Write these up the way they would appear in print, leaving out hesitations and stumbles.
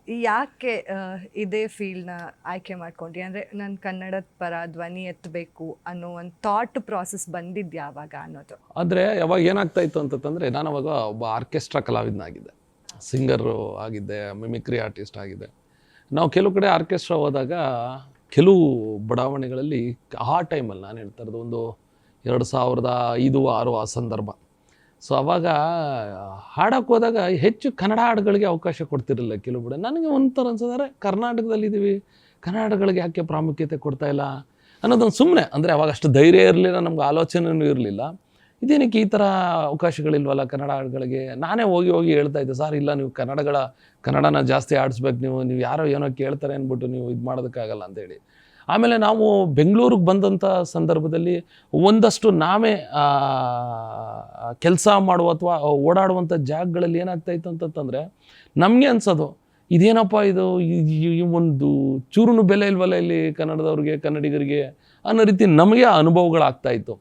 ಯಾಕೆ ಇದೇ ಫೀಲ್ಡ್ನ ಆಯ್ಕೆ ಮಾಡ್ಕೊಂಡ್ರಿ? ಅಂದರೆ ನಾನು ಕನ್ನಡದ ಪರ ಧ್ವನಿ ಎತ್ತಬೇಕು ಅನ್ನೋ ಒಂದು ಥಾಟ್ ಪ್ರಾಸೆಸ್ ಬಂದಿದ್ದು ಯಾವಾಗ ಅನ್ನೋದು. ಆದರೆ ಯಾವಾಗ ಏನಾಗ್ತಾ ಇತ್ತು ಅಂತಂದರೆ, ನಾನು ಅವಾಗ ಒಬ್ಬ ಆರ್ಕೆಸ್ಟ್ರಾ ಕಲಾವಿದನಾಗಿದ್ದೆ, ಸಿಂಗರು ಆಗಿದ್ದೆ, ಮಿಮಿಕ್ರಿ ಆರ್ಟಿಸ್ಟ್ ಆಗಿದ್ದೆ. ನಾವು ಕೆಲವು ಕಡೆ ಆರ್ಕೆಸ್ಟ್ರಾ ಹೋದಾಗ ಕೆಲವು ಬಡಾವಣೆಗಳಲ್ಲಿ ಆ ಟೈಮಲ್ಲಿ ನಾನು ಹೇಳ್ತಾ ಇರೋದು ಒಂದು 2005-6 ಆ ಸಂದರ್ಭ. ಸೊ ಅವಾಗ ಹಾಡೋಕ್ಕೆ ಹೋದಾಗ ಹೆಚ್ಚು ಕನ್ನಡ ಹಾಡುಗಳಿಗೆ ಅವಕಾಶ ಕೊಡ್ತಿರಲಿಲ್ಲ ಕೆಲವು ಕಡೆ. ನನಗೆ ಒಂಥರ ಅನ್ಸಿದ್ರೆ ಕರ್ನಾಟಕದಲ್ಲಿದ್ದೀವಿ, ಕನ್ನಡ ಹಾಡುಗಳಿಗೆ ಯಾಕೆ ಪ್ರಾಮುಖ್ಯತೆ ಕೊಡ್ತಾ ಇಲ್ಲ ಅನ್ನೋದೊಂದು ಸುಮ್ಮನೆ. ಅಂದರೆ ಅವಾಗ ಅಷ್ಟು ಧೈರ್ಯ ಇರಲಿಲ್ಲ, ನಮ್ಗೆ ಆಲೋಚನೆಯೂ ಇರಲಿಲ್ಲ, ಇದೇನಕ್ಕೆ ಈ ಥರ ಅವಕಾಶಗಳಿಲ್ವಲ್ಲ ಕನ್ನಡ ಹಾಡುಗಳಿಗೆ. ನಾನೇ ಹೋಗಿ ಹೇಳ್ತಾ ಇದ್ದೆ, ಸರ್ ಇಲ್ಲ, ನೀವು ಕನ್ನಡನ ಜಾಸ್ತಿ ಆಡಿಸ್ಬೇಕು, ನೀವು ಯಾರೋ ಏನೋ ಕೇಳ್ತಾರೆ ಅಂದ್ಬಿಟ್ಟು ನೀವು ಇದು ಮಾಡೋದಕ್ಕಾಗಲ್ಲ ಅಂತೇಳಿ. ಆಮೇಲೆ ನಾವು ಬೆಂಗಳೂರಿಗೆ ಬಂದಂಥ ಸಂದರ್ಭದಲ್ಲಿ ಒಂದಷ್ಟು ನಾವೇ ಕೆಲಸ ಮಾಡುವ ಅಥವಾ ಓಡಾಡುವಂಥ ಜಾಗಗಳಲ್ಲಿ ಏನಾಗ್ತಾಯಿತ್ತು ಅಂತಂತಂದರೆ, ನಮಗೆ ಅನ್ಸೋದು ಇದೇನಪ್ಪ ಇದು, ಈ ಒಂದು ಚೂರು ಬೆಲೆ ಇಲ್ವಲ್ಲ ಇಲ್ಲಿ ಕನ್ನಡದವ್ರಿಗೆ, ಕನ್ನಡಿಗರಿಗೆ ಅನ್ನೋ ರೀತಿ ನಮಗೆ ಅನುಭವಗಳಾಗ್ತಾಯಿತ್ತು.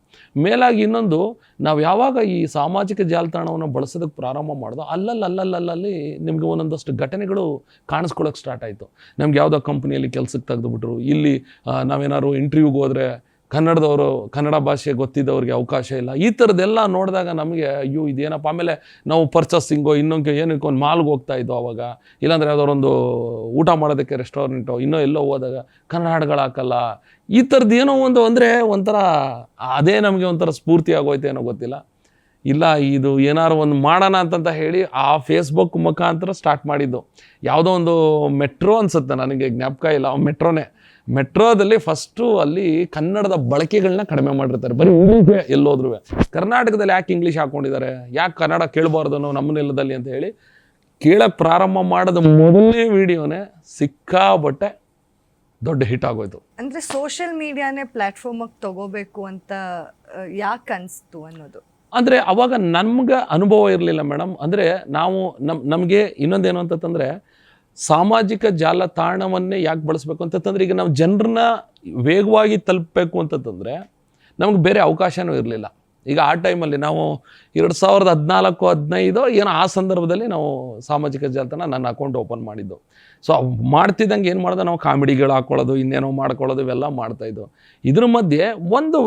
ಮೇಲಾಗಿ ಇನ್ನೊಂದು, ನಾವು ಯಾವಾಗ ಈ ಸಾಮಾಜಿಕ ಜಾಲತಾಣವನ್ನು ಬಳಸೋದಕ್ಕೆ ಪ್ರಾರಂಭ ಮಾಡೋದು, ಅಲ್ಲಲ್ಲಿ ನಿಮಗೆ ಒಂದೊಂದಷ್ಟು ಘಟನೆಗಳು ಕಾಣಿಸ್ಕೊಳ್ಳೋಕೆ ಸ್ಟಾರ್ಟ್ ಆಯಿತು. ನಮ್ಗೆ ಯಾವುದೋ ಕಂಪ್ನಿಯಲ್ಲಿ ಕೆಲಸಕ್ಕೆ ತೆಗೆದುಬಿಟ್ರು, ಇಲ್ಲಿ ನಾವೇನಾದ್ರು ಇಂಟರ್ವ್ಯೂಗೆ ಹೋದರೆ ಕನ್ನಡದವರು, ಕನ್ನಡ ಭಾಷೆ ಗೊತ್ತಿದ್ದವ್ರಿಗೆ ಅವಕಾಶ ಇಲ್ಲ, ಈ ಥರದ್ದೆಲ್ಲ ನೋಡಿದಾಗ ನಮಗೆ ಅಯ್ಯೋ ಇದೇನಪ್ಪ. ಆಮೇಲೆ ನಾವು ಪರ್ಚೇಸಿಂಗೋ ಇನ್ನೊಂದು ಏನಕ್ಕೆ ಒಂದು ಮಾಲ್ಗೆ ಹೋಗ್ತಾ ಇದ್ದೋ ಅವಾಗ, ಇಲ್ಲಾಂದರೆ ಯಾವುದಾರೊಂದು ಊಟ ಮಾಡೋದಕ್ಕೆ ರೆಸ್ಟೋರೆಂಟೋ ಇನ್ನೂ ಎಲ್ಲೋ ಹೋದಾಗ ಕನ್ನಡ ಹಾಡುಗಳು ಹಾಕಲ್ಲ, ಈ ಥರದ್ದು ಏನೋ ಒಂದು ಅಂದರೆ ಒಂಥರ ಅದೇ ನಮಗೆ ಒಂಥರ ಸ್ಫೂರ್ತಿ ಆಗೋಯ್ತು ಏನೋ ಗೊತ್ತಿಲ್ಲ. ಇಲ್ಲ ಇದು ಏನಾರು ಒಂದು ಮಾಡೋಣ ಅಂತಂತ ಹೇಳಿ ಆ ಫೇಸ್ಬುಕ್ ಮುಖಾಂತರ ಸ್ಟಾರ್ಟ್ ಮಾಡಿದ್ದು. ಯಾವುದೋ ಒಂದು ಮೆಟ್ರೋ ಅನಿಸುತ್ತೆ, ನನಗೆ ಜ್ಞಾಪಕ ಇಲ್ಲ, ಮೆಟ್ರೋದಲ್ಲಿ ಫಸ್ಟು ಅಲ್ಲಿ ಕನ್ನಡದ ಬಳಕೆಗಳನ್ನ ಕಡಿಮೆ ಮಾಡಿರ್ತಾರೆ, ಬರೀ ಇಂಗ್ಲೀಷೇ ಎಲ್ಲೋದ್ರೂ. ಕರ್ನಾಟಕದಲ್ಲಿ ಯಾಕೆ ಇಂಗ್ಲೀಷ್ ಹಾಕ್ಕೊಂಡಿದ್ದಾರೆ, ಯಾಕೆ ಕನ್ನಡ ಕೇಳಬಾರ್ದು ನಾವು ನಮ್ಮ ನೆಲದಲ್ಲಿ ಅಂತ ಹೇಳಿ ಕೇಳಕ್ಕೆ ಪ್ರಾರಂಭ ಮಾಡೋದು ಮೊದಲನೇ ವಿಡಿಯೋನೇ ಸಿಕ್ಕಾಬಟ್ಟೆ ದೊಡ್ಡ ಹಿಟ್ ಆಗೋಯ್ತು. ಅಂದರೆ ಸೋಷಿಯಲ್ ಮೀಡಿಯಾನೇ ಪ್ಲ್ಯಾಟ್ಫಾರ್ಮಿಗೆ ತಗೋಬೇಕು ಅಂತ ಯಾಕೆ ಅನಿಸ್ತು ಅನ್ನೋದು. ಅಂದರೆ ಅವಾಗ ನಮ್ಗೆ ಅನುಭವ ಇರಲಿಲ್ಲ ಮೇಡಮ್. ಅಂದರೆ ನಾವು ನಮಗೆ ಇನ್ನೊಂದೇನು ಅಂತಂದರೆ, ಸಾಮಾಜಿಕ ಜಾಲತಾಣವನ್ನೇ ಯಾಕೆ ಬಳಸಬೇಕು ಅಂತಂದರೆ, ಈಗ ನಾವು ಜನರನ್ನ ವೇಗವಾಗಿ ತಲುಪಬೇಕು ಅಂತಂದರೆ ನಮಗೆ ಬೇರೆ ಅವಕಾಶವೂ ಇರಲಿಲ್ಲ. ಈಗ ಆ ಟೈಮಲ್ಲಿ ನಾವು 2014-15 ಏನೋ ಆ ಸಂದರ್ಭದಲ್ಲಿ ನಾವು ಸಾಮಾಜಿಕ ಜಾಲತಾಣ ನನ್ನ ಅಕೌಂಟ್ ಓಪನ್ ಮಾಡಿದ್ದು. ಸೊ ಮಾಡ್ತಿದ್ದಂಗೆ ಏನು ಮಾಡಿದೆ, ನಾವು ಕಾಮಿಡಿಗಳು ಹಾಕ್ಕೊಳ್ಳೋದು, ಇನ್ನೇನೋ ಮಾಡ್ಕೊಳ್ಳೋದು, ಇವೆಲ್ಲ ಮಾಡ್ತಾಯಿದ್ದು. ಇದ್ರ ಮಧ್ಯೆ ಒಂದು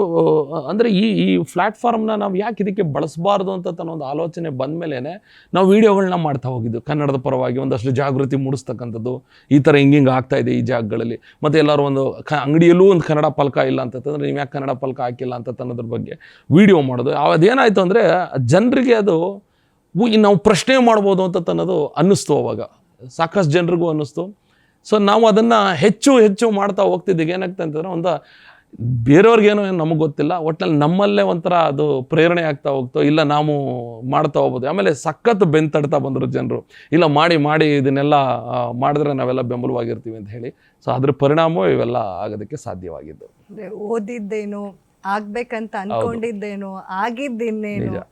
ಅಂದರೆ ಈ ಪ್ಲ್ಯಾಟ್ಫಾರ್ಮ್ನ ನಾವು ಯಾಕೆ ಇದಕ್ಕೆ ಬಳಸಬಾರ್ದು ಅಂತ ಒಂದು ಆಲೋಚನೆ ಬಂದ ಮೇಲೇ ನಾವು ವೀಡಿಯೋಗಳನ್ನ ಮಾಡ್ತಾ ಹೋಗಿದ್ದು, ಕನ್ನಡದ ಪರವಾಗಿ ಒಂದಷ್ಟು ಜಾಗೃತಿ ಮೂಡಿಸ್ತಕ್ಕಂಥದ್ದು. ಈ ಥರ ಹಿಂಗೆ ಆಗ್ತಾಯಿದೆ ಈ ಜಾಗಗಳಲ್ಲಿ, ಮತ್ತು ಎಲ್ಲರೂ ಒಂದು ಅಂಗಡಿಯಲ್ಲೂ ಒಂದು ಕನ್ನಡ ಫಲಕ ಇಲ್ಲ ಅಂತಂದರೆ ನೀವು ಯಾಕೆ ಕನ್ನಡ ಫಲಕ ಹಾಕಿಲ್ಲ ಅಂತ ಅನ್ನೋದ್ರ ಬಗ್ಗೆ ವೀಡಿಯೋ ಮಾಡೋದು. ಅದೇನಾಯಿತು ಅಂದರೆ ಜನರಿಗೆ ಅದು ನಾವು ಪ್ರಶ್ನೆ ಮಾಡ್ಬೋದು ಅಂತ ಅನ್ನೋದು ಅನ್ನಿಸ್ತು. ಅವಾಗ ಸಾಕಷ್ಟು ಜನರಿಗೂ ಅನ್ನಿಸ್ತು. ಸೊ ನಾವು ಅದನ್ನು ಹೆಚ್ಚು ಮಾಡ್ತಾ ಹೋಗ್ತಿದ್ದೀಗ ಏನಾಗ್ತಾ ಅಂತಂದರೆ, ಒಂದು ಬೇರೆಯವ್ರಿಗೇನೋ ನಮಗೆ ಗೊತ್ತಿಲ್ಲ, ಒಟ್ಟಿನಲ್ಲಿ ನಮ್ಮಲ್ಲೇ ಒಂಥರ ಅದು ಪ್ರೇರಣೆ ಆಗ್ತಾ ಹೋಗ್ತೋ, ಇಲ್ಲ ನಾವು ಮಾಡ್ತಾ ಹೋಗ್ಬೋದು. ಆಮೇಲೆ ಸಖತ್ ಬೆಂತಡ್ತಾ ಬಂದರು ಜನರು, ಇಲ್ಲ ಮಾಡಿ ಇದನ್ನೆಲ್ಲ ಮಾಡಿದ್ರೆ ನಾವೆಲ್ಲ ಬೆಂಬಲವಾಗಿರ್ತೀವಿ ಅಂತ ಹೇಳಿ. ಸೊ ಅದ್ರ ಪರಿಣಾಮ ಇವೆಲ್ಲ ಆಗೋದಕ್ಕೆ ಸಾಧ್ಯವಾಗಿದ್ದು. ಓದಿದ್ದೇನೋ, ಆಗ್ಬೇಕಂತ ಅನ್ಕೊಂಡಿದ್ದೇನೋ, ಆಗಿದ್ದೇನೇನೋ,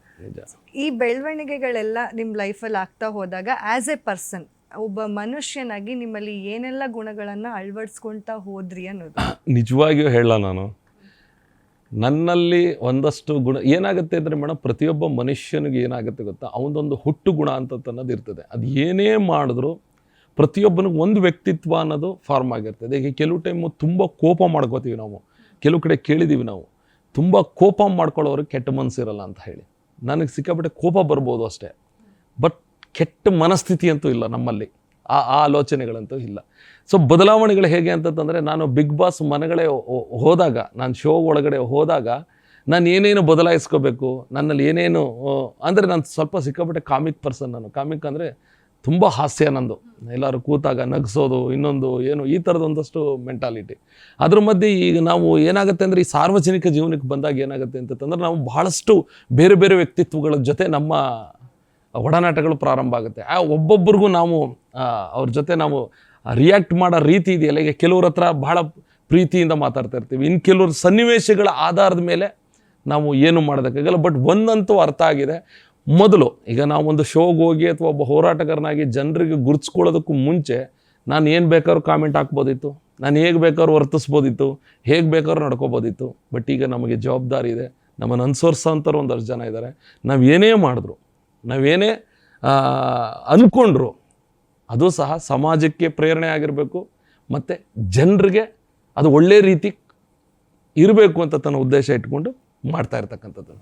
ಈ ಬೆಳವಣಿಗೆಗಳೆಲ್ಲ ನಿಮ್ಮ ಲೈಫಲ್ಲಿ ಆಗ್ತಾ ಹೋದಾಗ ಆ್ಯಸ್ ಎ ಪರ್ಸನ್, ಒಬ್ಬ ಮನುಷ್ಯನಾಗಿ ನಿಮ್ಮಲ್ಲಿ ಏನೆಲ್ಲ ಗುಣಗಳನ್ನು ಅಳವಡಿಸ್ಕೊಳ್ತಾ ಹೋದ್ರಿ ಅನ್ನೋದು. ನಿಜವಾಗಿಯೂ ಹೇಳಲ್ಲ, ನಾನು ನನ್ನಲ್ಲಿ ಒಂದಷ್ಟು ಗುಣ ಏನಾಗುತ್ತೆ ಅಂದರೆ ಮೇಡಮ್, ಪ್ರತಿಯೊಬ್ಬ ಮನುಷ್ಯನಿಗೆ ಏನಾಗುತ್ತೆ ಗೊತ್ತಾ, ಅವನದೊಂದು ಹುಟ್ಟು ಗುಣ ಅಂತ ಅನ್ನೋದು ಇರ್ತದೆ. ಅದು ಏನೇ ಮಾಡಿದ್ರು ಪ್ರತಿಯೊಬ್ಬನಿಗೆ ಒಂದು ವ್ಯಕ್ತಿತ್ವ ಅನ್ನೋದು ಫಾರ್ಮ್ ಆಗಿರ್ತದೆ. ಈಗ ಕೆಲವು ಟೈಮು ತುಂಬ ಕೋಪ ಮಾಡ್ಕೋತೀವಿ ನಾವು, ಕೆಲವು ಕಡೆ ಕೇಳಿದ್ದೀವಿ ನಾವು, ತುಂಬ ಕೋಪ ಮಾಡ್ಕೊಳ್ಳೋರಿಗೆ ಕೆಟ್ಟ ಮನಸ್ಸಿರಲ್ಲ ಅಂತ ಹೇಳಿ. ನನಗೆ ಸಿಕ್ಕಾಪಟ್ಟೆ ಕೋಪ ಬರ್ಬೋದು ಅಷ್ಟೇ, ಬಟ್ ಕೆಟ್ಟ ಮನಸ್ಥಿತಿ ಅಂತೂ ಇಲ್ಲ ನಮ್ಮಲ್ಲಿ, ಆ ಆಲೋಚನೆಗಳಂತೂ ಇಲ್ಲ. ಸೊ ಬದಲಾವಣೆಗಳು ಹೇಗೆ ಅಂತಂದರೆ, ನಾನು ಬಿಗ್ ಬಾಸ್ ಮನೆಗಳೇ ಹೋದಾಗ, ನಾನು ಶೋ ಒಳಗಡೆ ಹೋದಾಗ ನಾನು ಏನೇನು ಬದಲಾಯಿಸ್ಕೋಬೇಕು, ನನ್ನಲ್ಲಿ ಏನೇನು ಅಂದರೆ, ನಾನು ಸ್ವಲ್ಪ ಸಿಕ್ಕಾಪಟ್ಟೆ ಕಾಮಿಕ್ ಪರ್ಸನ್. ನಾನು ಕಾಮಿಕ್ ಅಂದರೆ ತುಂಬ ಹಾಸ್ಯ ನಂದು, ಎಲ್ಲರೂ ಕೂತಾಗ ನಗಿಸೋದು, ಇನ್ನೊಂದು ಏನು, ಈ ಥರದೊಂದಷ್ಟು ಮೆಂಟಾಲಿಟಿ. ಅದ್ರ ಮಧ್ಯೆ ಈಗ ನಾವು ಏನಾಗುತ್ತೆ ಅಂದರೆ, ಈ ಸಾರ್ವಜನಿಕ ಜೀವನಕ್ಕೆ ಬಂದಾಗ ಏನಾಗುತ್ತೆ ಅಂತಂದರೆ, ನಾವು ಬಹಳಷ್ಟು ಬೇರೆ ಬೇರೆ ವ್ಯಕ್ತಿತ್ವಗಳ ಜೊತೆ ನಮ್ಮ ಒಡನಾಟಗಳು ಪ್ರಾರಂಭ ಆಗುತ್ತೆ. ಒಬ್ಬೊಬ್ರಿಗೂ ನಾವು ಅವ್ರ ಜೊತೆ ನಾವು ರಿಯಾಕ್ಟ್ ಮಾಡೋ ರೀತಿ ಇದೆಯಲ್ಲ, ಈಗ ಕೆಲವ್ರ ಹತ್ರ ಬಹಳ ಪ್ರೀತಿಯಿಂದ ಮಾತಾಡ್ತಾ ಇರ್ತೀವಿ, ಇನ್ನು ಕೆಲವ್ರ ಸನ್ನಿವೇಶಗಳ ಆಧಾರದ ಮೇಲೆ ನಾವು ಏನು ಮಾಡೋದಕ್ಕಾಗಲ್ಲ. ಬಟ್ ಒಂದಂತೂ ಅರ್ಥ ಆಗಿದೆ, ಮೊದಲು ಈಗ ನಾವು ಒಂದು ಶೋಗೆ ಹೋಗಿ ಅಥವಾ ಒಬ್ಬ ಹೋರಾಟಗಾರನಾಗಿ ಜನರಿಗೆ ಗುರುತಿಸ್ಕೊಳ್ಳೋದಕ್ಕೂ ಮುಂಚೆ ನಾನು ಏನು ಬೇಕಾದ್ರೂ ಕಾಮೆಂಟ್ ಹಾಕ್ಬೋದಿತ್ತು, ನಾನು ಹೇಗೆ ಬೇಕಾದ್ರೂ ವರ್ತಿಸ್ಬೋದಿತ್ತು, ಹೇಗೆ ಬೇಕಾದ್ರೂ ನಡ್ಕೋಬೋದಿತ್ತು. ಬಟ್ ಈಗ ನಮಗೆ ಜವಾಬ್ದಾರಿ ಇದೆ, ನಮ್ಮನ್ನು ಅನುಸರಿಸೋಂಥವ್ರು ಒಂದಷ್ಟು ಜನ ಇದ್ದಾರೆ. ನಾವು ಏನೇ ಮಾಡಿದ್ರು, ನಾವೇನೇ ಅಂದ್ಕೊಂಡ್ರು ಅದು ಸಹ ಸಮಾಜಕ್ಕೆ ಪ್ರೇರಣೆ ಆಗಿರಬೇಕು, ಮತ್ತು ಜನರಿಗೆ ಅದು ಒಳ್ಳೆ ರೀತಿ ಇರಬೇಕು ಅಂತ ತನ್ನ ಉದ್ದೇಶ ಇಟ್ಕೊಂಡು ಮಾಡ್ತಾ ಇರ್ತಕ್ಕಂಥದ್ದು.